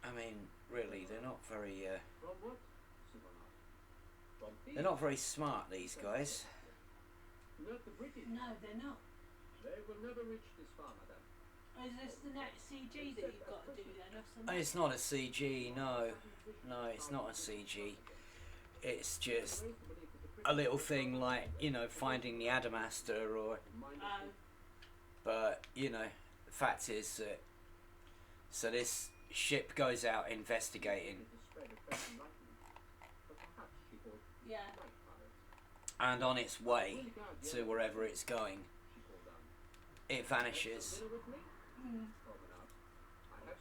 I mean, really, they're not very smart, these guys. No, they're not. Is this the next CG that you've got to do then, or something? It's not a CG, no. No, it's not a CG. It's just a little thing like, you know, finding the Adamastor or... But, you know, the fact is that... So this ship goes out investigating. Yeah. And on its way to wherever it's going, it vanishes.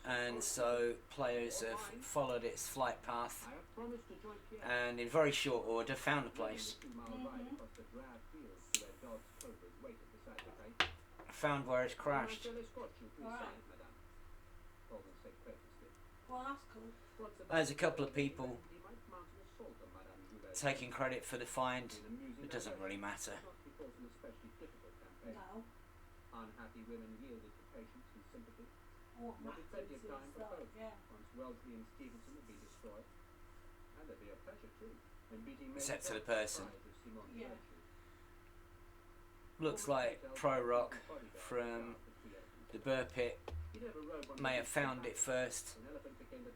And so players have followed its flight path and in very short order found the place. Found where it's crashed. Right. Well, that's cool. There's a couple of people taking credit for the find. It doesn't really matter. No. What matters is that, yeah. Except to the person. Yeah. Looks like Pro Rock from the Burr Pit may have found it first,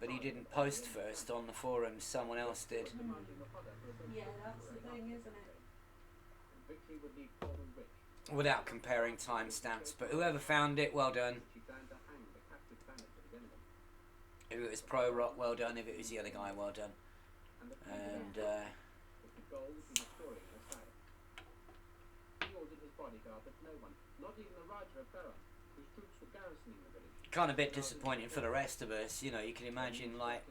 but he didn't post first on the forums, someone else did. Yeah, that's the thing, isn't it? Without comparing timestamps, but whoever found it, well done. If it was Pro Rock, well done. If it was the other guy, well done. And kind of a bit disappointing for the rest of us. You know, you can imagine like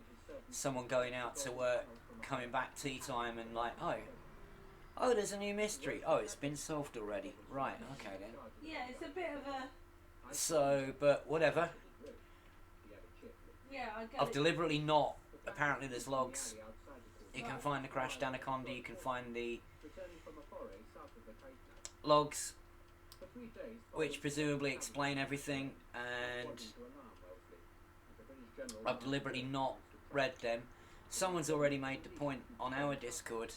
someone going out to work, coming back tea time, and like, oh, there's a new mystery. Oh, it's been solved already. Right, okay then. Yeah, it's a bit of a... So, but whatever. Yeah, I get I've it. deliberately not. Apparently there's logs. You can find the crashed Anaconda, you can find the logs, which presumably explain everything, and I've deliberately not read them. Someone's already made the point on our Discord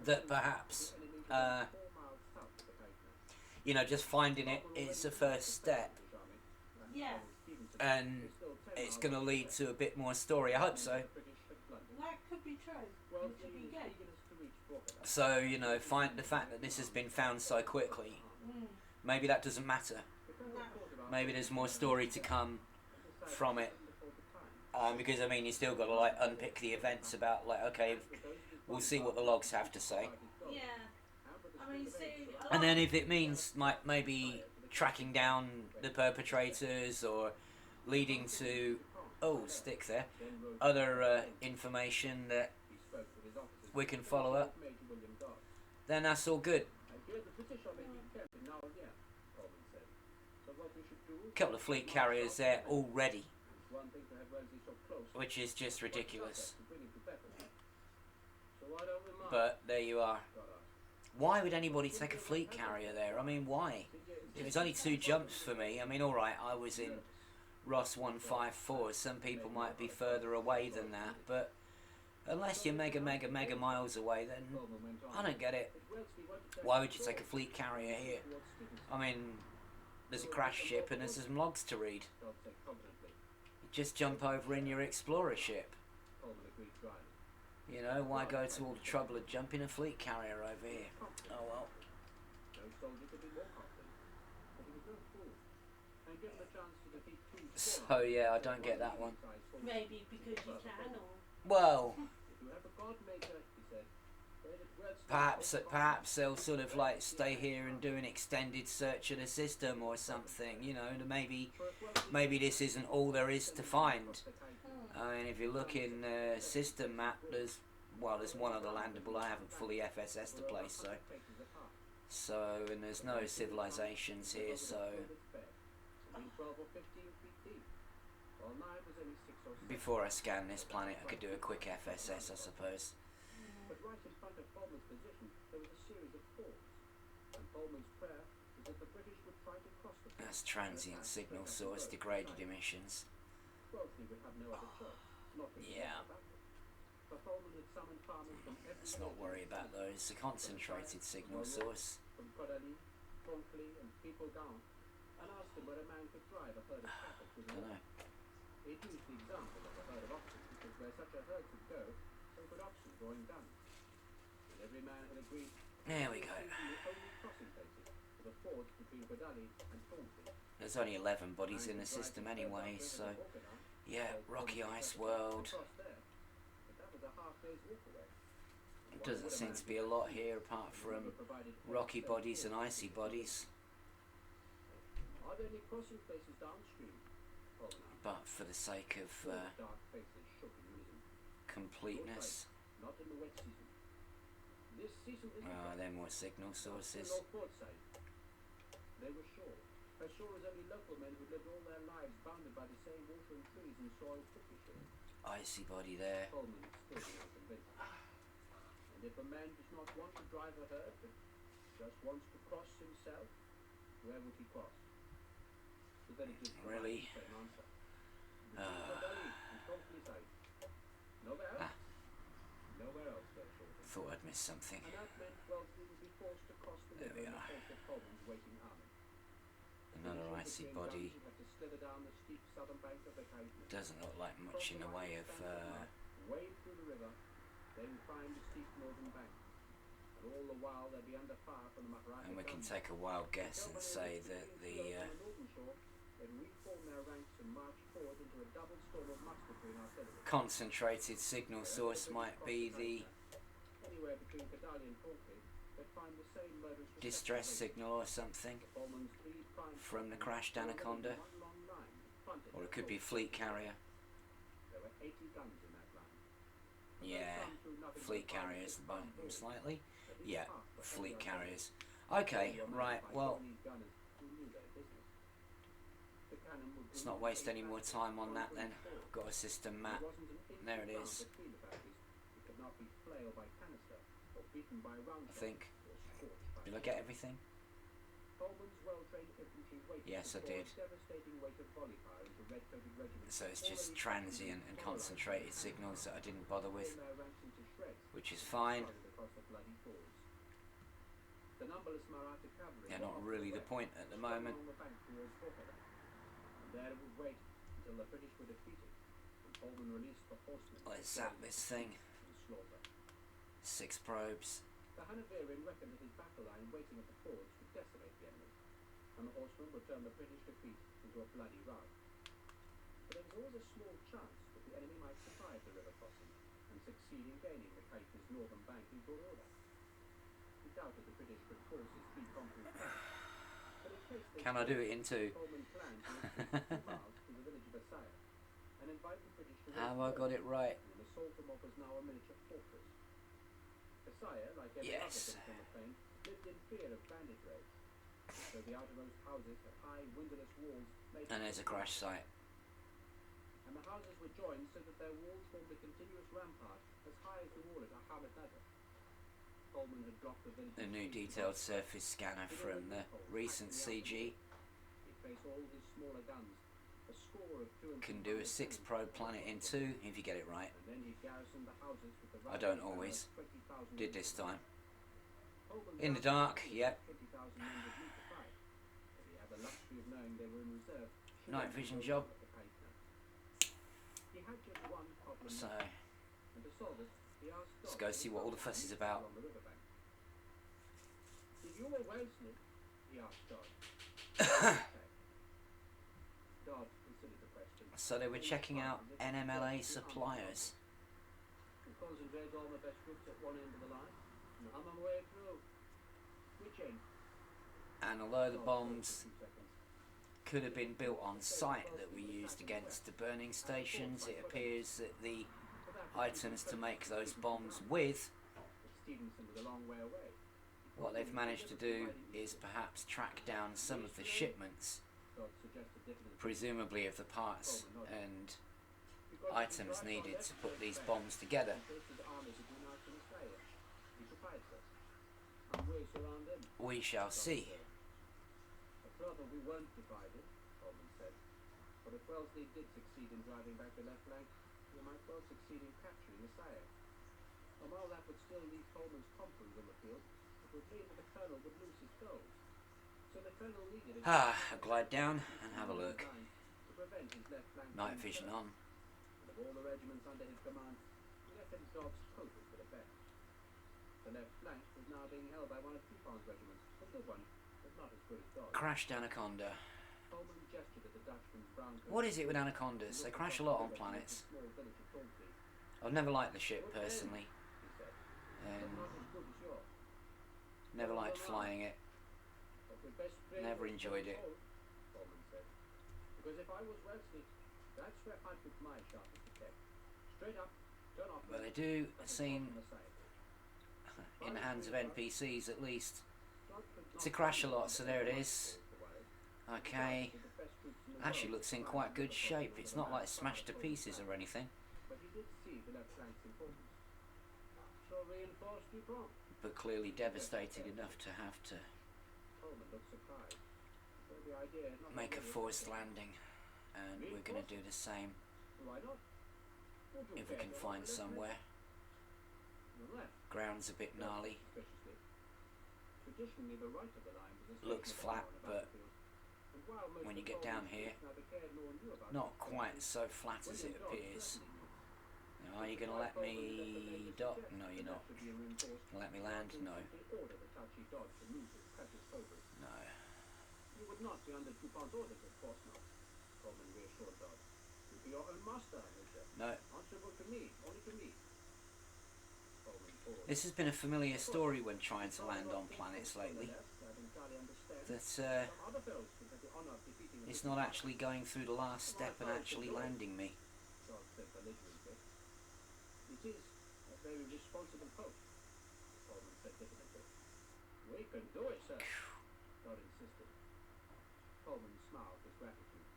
that perhaps, you know, just finding it is the first step. Yeah. And it's going to lead to a bit more story. I hope so. That could be true. It could be good. So, you know, find the fact that this has been found so quickly, maybe that doesn't matter. No. Maybe there's more story to come from it. Because, I mean, you still got to, like, unpick the events about, like, okay, we'll see what the logs have to say. Yeah. I mean, see... And then if it means, like, maybe tracking down the perpetrators or leading to, oh, stick there, other information that we can follow up, then that's all good. A couple of fleet carriers there already, which is just ridiculous. But there you are. Why would anybody take a fleet carrier there? I mean, why? It was only 2 jumps for me. I mean, alright, I was in Ross 154. Some people might be further away than that, but unless you're mega miles away, then I don't get it. Why would you take a fleet carrier here? I mean, there's a crash ship and there's some logs to read. Just jump over in your explorer ship. You know, why go to all the trouble of jumping a fleet carrier over here? Oh well. So yeah, I don't get that one. Maybe because you can, or... Well, perhaps they'll sort of like stay here and do an extended search of the system or something. You know, maybe this isn't all there is to find. I mean, if you look in the system map, there's one other landable. I haven't fully FSS the place, so and there's no civilizations here, so before I scan this planet, I could do a quick FSS, I suppose. that the British would try to cross the That's transient signal source, degraded emissions. Wellesley would have no other choice, not to Yeah. But Holman had summoned farmers from every Let's not worry about those. A concentrated signal source. from Codali, Tronkley and Peopledown, and asked them where a man could drive a herd of cattle to the Don't north. know. It used the example of a herd of oxen, because where such a herd could go, so could oxen drawing guns. And every man had agreed There we go. the only crossing places for the fords between Codali and Tronkley. There's only 11 bodies in the system anyway, so yeah, rocky ice world. Doesn't seem to be a lot here apart from rocky bodies and icy bodies. Are there any crossing places downstream? But for the sake of Dark faces shook in unison. completeness, Not in the wet season. This season is they're more signal sources. They were sure. As sure as only local men who lived all their lives bounded by the same water and trees and soil could be sure. Icy body there. Coleman still did not convince him. And if a man does not want to drive a herd, but just wants to cross himself, where would he cross? The villagers Really? provided the same answer. Between Codali and Tronkley side. Nowhere else? Nowhere else, they're sure. Thought I'd missed something. And that meant Wellesley would be forced to cross the There river we in the are. face of Coleman's waiting army. Another icy body. Had to slither down the steep southern bank of the Caithness. Doesn't look like much in the way of Wade through the river, then climb the steep northern bank. And all the while they'd be under fire from the Maharaja and we can guns. take a wild guess and say that the On the northern shore, they'd reform their ranks and march forward into a double storm of musketry and artillery. concentrated signal source might be the Anywhere between Codali and Tronkley, they'd find the same murderous distress signal or something Coleman's three prime from the crashed Anaconda, one long line, fronted or it their could be a fleet carrier. There were 80 guns in that line. Yeah, fleet carriers bump them slightly. Yeah, fleet carriers. Okay, right, well, let's not waste any more time on that then. Got a system map. There it is. I think. Did I get everything? Yes, I did. So it's just transient and concentrated signals that I didn't bother with, which is fine. They're not really the point at the moment. Let's zap this thing. 6 probes. The Hanoverian reckoned that his battle line waiting at the fords would desolate the enemy, and the horsemen would turn the British defeat into a bloody rout. But there was always a small chance that the enemy might survive the river crossing and succeed in gaining the Caithness northern bank in good order. He doubted the British could force his three concrete banks. But in case they Can I do it in two? Coleman planned to retreat 2 miles to the village of Asaya and invite the British to Have I got it right? and assault them what was now a miniature fortress. Asaya, like every other Yes. village on the plain, lived in fear of bandit raids. So the outermost houses had high windowless walls made And there's a crash site. and the houses were joined so that their walls formed a continuous rampart as high as the wall at Ahmednagar. Coleman had blocked the village. The new detailed surface scanner from the recent CG He'd face all his smaller guns, a score of 2 and can do a 6 probe planet in 2 if you get it right. and then he garrisoned the houses with the I don't always. 20,000 Did this time. Coleman In the dark, yep. 20,000 men would meet to fight, but he had the luxury of knowing they were in reserve. Night vision job. He had just one problem, So and to solve it, he asked let's God go to see what all the fuss is about. along the riverbank. If you were Wellesley, he asked God. God considered the question. So they were checking out NMLA suppliers. We concentrate all my best troops at one end of the line, and hum my way through. Which end? And although the God bombs thought for 2 seconds. could have been built on site that we used against the burning stations, it appears that the items to make those bombs with, But Stevenson was a long way away. what they've managed to do is perhaps track down some of the shipments, God suggested different presumably of the parts and items needed to put these bombs together. We shall see. Although we weren't divided, Coleman said. But if Wellesley did succeed in driving back the left flank, we might well succeed in capturing the Sire. And while that would still leave Coleman's companies on the field, it would mean that the Colonel would lose his goals. So the Colonel needed I'll glide down and have a look. to prevent his left flank Night being vision hurt. on. And of all the regiments under his command, he reckoned Dobbs coated for the best. The left flank was now being held by one of Dupont's regiments, a good one, but not as good as Dobbs. Crashed Anaconda. Coleman gestured at the Dutchman's brown coat. What is it with Anacondas? They crash a lot on planets. Small village of Thornley. I've never liked the ship personally, He said, and but not as good as yours. never liked flying it. But we'd best pray Never it enjoyed won't it. hold, Coleman said. Because if I was Wellesley, that's where I'd put my sharpest attack. Straight up, turn off. But they do and seem, on the side. in the hands of NPCs at least, Not could to not crash a be lot, so there it is. the way. Okay, With the best troops in the actually world, looks in the quite good Lions shape. were It's the not like smashed to pieces or anything, But he did see the left flank's importance. So reinforced Dupont. but clearly devastated enough to have to Coleman looked surprised. So the idea had not make a been forced really- landing, and we're going to do the same Why not? Would you if we care can to find have a left somewhere. flank? The left, Ground's a bit gnarly. suspiciously. Traditionally, the right of the line was a Looks station flat, on the but battlefield. And while most when you of get down Coleman's here, troops neither cared nor knew about not this quite country, so flat as it William Dodds appears. certainly knew. Now, are you going to let me dock? No, you're not. Gonna let me land? No. Order the touchy Dodds to move his precious cobras. No. You would not be under Dupont's orders, of course not. Coleman reassured Dodds. You'd be your own master, Major. No. Answerable to me, only to me. Coleman paused. This has been a familiar story when trying to land on planets lately. That Some other fellows could have the honor of defeating it's not actually going through the last step and actually landing me. Dodds said belligerently. It is a very responsible post, Coleman said diffidently. We can do it, sir, Dodd insisted. Coleman smiled with gratitude.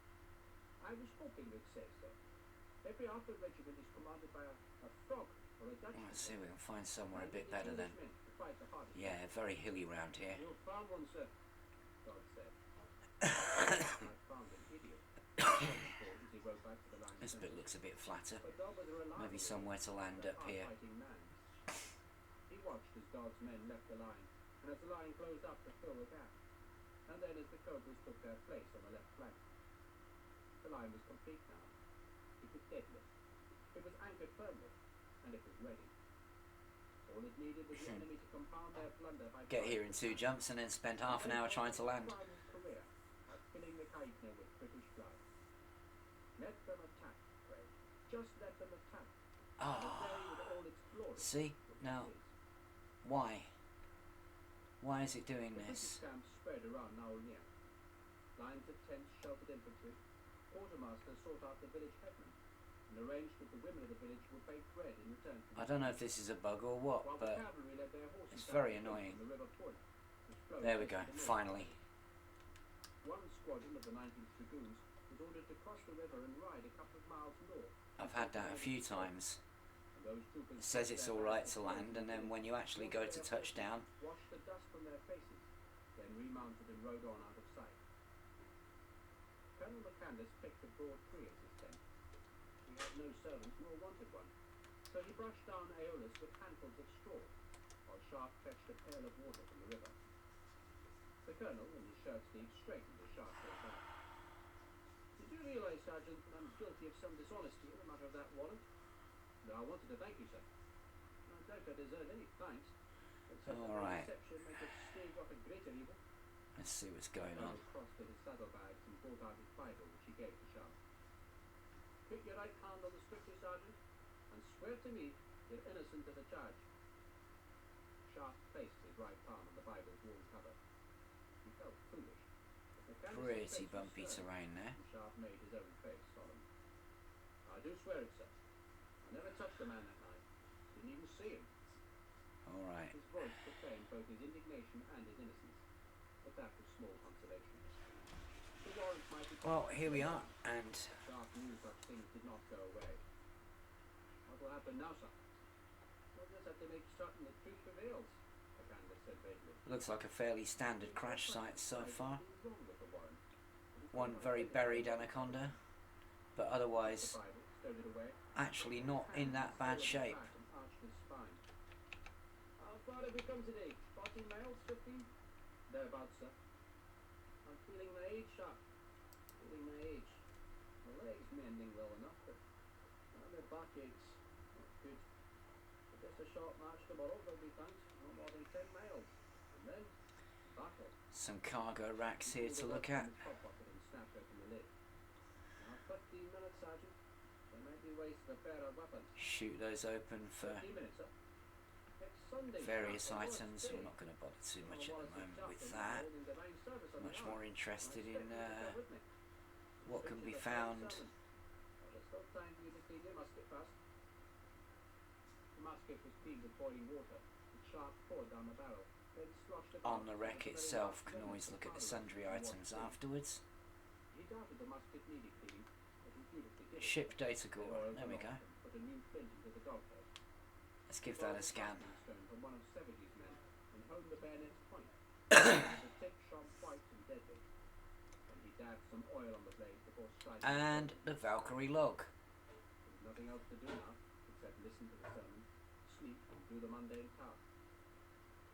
I was hoping you'd say so. Every Arthur regiment is commanded by a frog or a Dutchman. Let's see if we can find somewhere a And bit it is better then. Englishmen who fight the hardest. Yeah, very hilly round here. You found one, sir, Dodd said. I found an idiot. As he rode back to the line This bit centre. looks a bit flatter. But Dodd was a reliable Maybe somewhere to land and up here. hard-fighting man. He watched as Dodd's men left the line, and as the line closed up to fill the gap, and then as the cobras took their place on the left flank. The line was complete now. It was deadlift. It was anchored firmly, and it was ready. All it needed was the enemy to compound their plunder by Get here in 2 jumps and then spend half an hour trying to land. Career by filling the Caithness with British blood. Let them attack, Craig. Just let them attack. The Ah, day with all its glory. see? would be Now, his. why? Why is it doing The this? British camp spread around Naulnia. Lines of tents sheltered infantry. Quartermaster sought out the village headman and arranged that the women of the village would bake bread in return for I don't know if this is a bug or what, while the but cavalry led their horses it's down very the annoying. from the river Pun, which flows There we into go, the north. finally. One squadron of the 19th Dragoons was ordered to cross the river and ride a couple of miles north. I've had that a few times. And those troopers It says packed it's their alright bags to of land, and then clothing, when you actually go to touchdown, washed the dust from their faces, then remounted and rode on out of sight. Colonel McCandless picked a broad tree as his tent. He had no servant nor wanted one, so he brushed down Aeolus with handfuls of straw, while Sharp fetched a pail of water from the river. The colonel, in his shirt sleeves, straightened as Sharp came back. Did you realize, Sergeant, that I'm guilty of some dishonesty in the matter of that warrant? No, I wanted to thank you, sir. I doubt I deserve any thanks, except that my Alright. deception might have staved off a greater evil. let's see what's going on. Colonel crossed to his saddlebags and pulled out his Bible, which he gave to Sharp. Put your right hand on the scripture, Sergeant, and swear to me you're innocent of the charge. Sharp placed his right palm on the Bible's worn cover. He felt foolish. but Macandless's Pretty face was bumpy stern, terrain there. and Sharp made his own face solemn. I do swear it, sir. I never touched the man that night. Didn't even see him. Alright. His voice proclaimed both his indignation and his innocence, but that was small consolation. The warrant might be Well, here we are, and Sharp knew such things did not go away. What will happen now, sir? We'll just have to make certain the truth prevails, Anaconda said vaguely. looks like a fairly standard crash site so far. What was wrong with the warrant? one very buried Anaconda, but otherwise actually not in that bad shape. How far have we come today? 40 miles, 15? Thereabouts, sir. I'm feeling my age, sir. Feeling my age. My legs mending well enough, but my back aches. Not good. But just a short march tomorrow, they'll be thanked. No more than 10 miles. And then, battle. Some cargo racks here to look at. Now 15 minutes, Sergeant. There might be ways to prepare a weapon. Shoot those open for 15 minutes, sir. Next Sunday, various sir. items. I'm not going to bother too much at the moment with that. Much more interested in what can be found There's still time for you to clean your musket first. The musket was cleaned with boiling water. The sharp poured down the barrel. Then sloshed it on the wreck itself. Can always look at the sundry items afterwards. He doubted the musket needed cleaning, but he beautifully did it. Ship data core. There we go. Put a new flint into the doghouse. Let's give that a scan. From one of Savage's men and honed the bayonet's point. The tip shone white and deadly. And he dabbed some oil on the blade before striking. And the Valkyrie log. There's nothing else to do now, except listen to the sermon, sleep, and do the mundane task.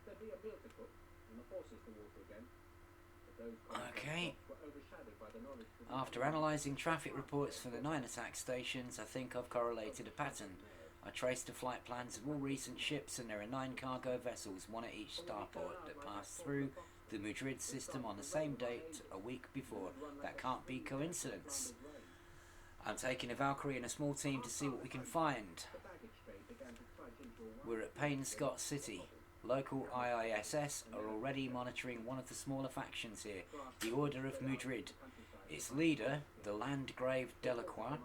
There'd be a meal to cook, and the horses to water again. But those Okay. were overshadowed by the knowledge that After analysing traffic reports for the 9 attack stations, I think I've correlated a pattern. I traced the flight plans of all recent ships, and there are 9 cargo vessels, one at each starport, that passed through the Madrid system on the same date a week before. That can't be coincidence. I'm taking a Valkyrie and a small team to see what we can find. the baggage train began to trudge into a We're at Painscott City. Local IISS are already monitoring one of the smaller factions here, the Order of Madrid. Its leader, the Landgrave Delacroix,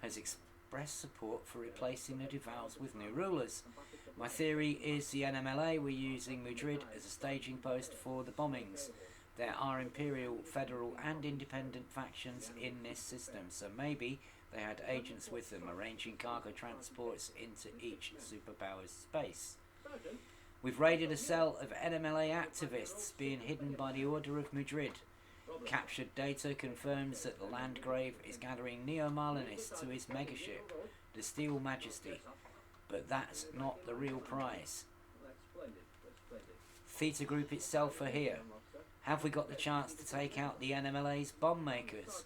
has expressed support for replacing the Duvals with new rulers. My theory is the NMLA were using Madrid as a staging post for the bombings. There are Imperial, Federal and Independent factions in this system, so maybe they had agents with them arranging cargo transports into each superpower's space. Sergeant, We've raided a cell of NMLA activists being hidden by the Order of Madrid. Captured data confirms that the Landgrave is gathering neo-Marlinists to his megaship, the Steel Majesty. But that's not the real prize. that's splendid, that's splendid. Theta Group itself are here. Have we got the chance to take out the NMLA's bomb makers?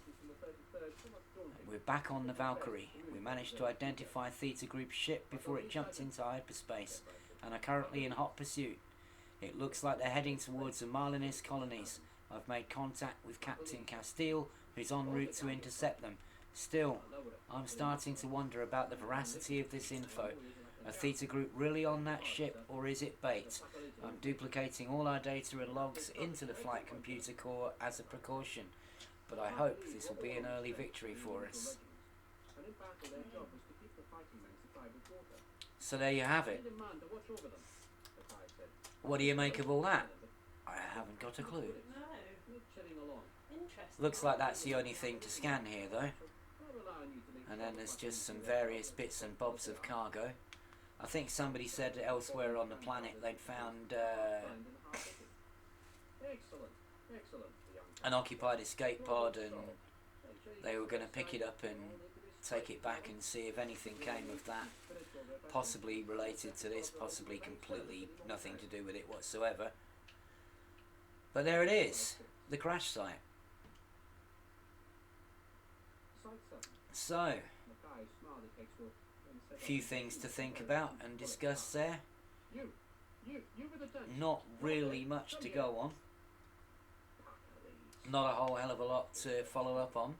We're back on the Valkyrie. We managed to identify Theta Group's ship before it jumped into hyperspace, and are currently in hot pursuit. It looks like they're heading towards the Marlinist colonies. I've made contact with Captain Castile, who's en route to intercept them. Still, I'm starting to wonder about the veracity of this info. Are Theta Group really on that ship, or is it bait? I'm duplicating all our data and logs into the flight computer core as a precaution, but I hope this will be an early victory for us. And in battle, their job was to keep the fighting men supplied with water. So there you have it. Send a man to watch over them, the guy said. What do you make of all that? I haven't got a clue. No. Chilling along. Interesting. Looks like that's the only thing to scan here though. I'll rely on you to make And then there's just some various bits and bobs of cargo. I think somebody said elsewhere on the planet they'd found Excellent, excellent, the young an occupied escape pod, and they were going to pick it up and take it back and see if anything came of that. Possibly related to this, possibly completely nothing to do with it whatsoever. But there it is, the crash site. So, a few things to think about and discuss there. Not really much to go on. Not a whole hell of a lot to follow up on.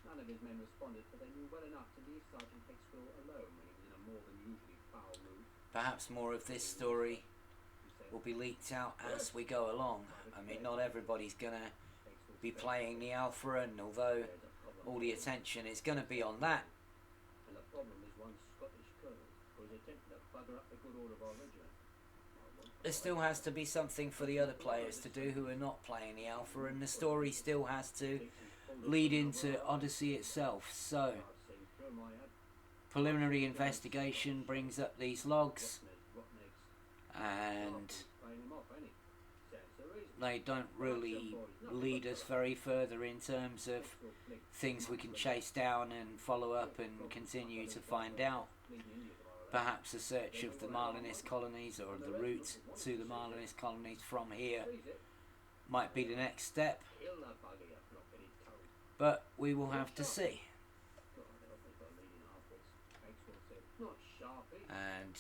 None of his men responded, but they knew well enough to leave Sergeant Hicksville alone when he was in a more than usually foul mood. Perhaps more of this story will be leaked out as we go along. I mean, not everybody's gonna be playing the Alpha, and although all the attention is gonna be on that, And the problem is one Scottish colonel who was attempting to bugger up the good order of our regiment. there still has to be something for the other players to do who are not playing the Alpha, and the story still has to lead into Odyssey itself. So, preliminary investigation brings up these logs, and Paying him off, ain't he? Sounds so reasonable. they don't really lead us very further in terms of things we can chase down and follow up and continue to find out. Perhaps a search of the Marlinist colonies or the route to the Marlinist colonies from here might be the next step, but we will have to see. And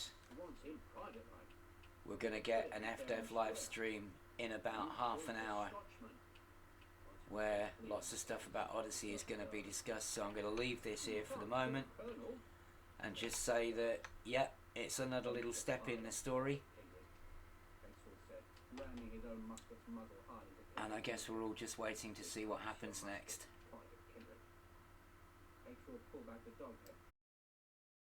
we're going to get an FDev live stream in about half an hour where lots of stuff about Odyssey is going to be discussed, so I'm going to leave this here for the moment and just say that, yep, it's another little step in the story, and I guess we're all just waiting to see what happens next.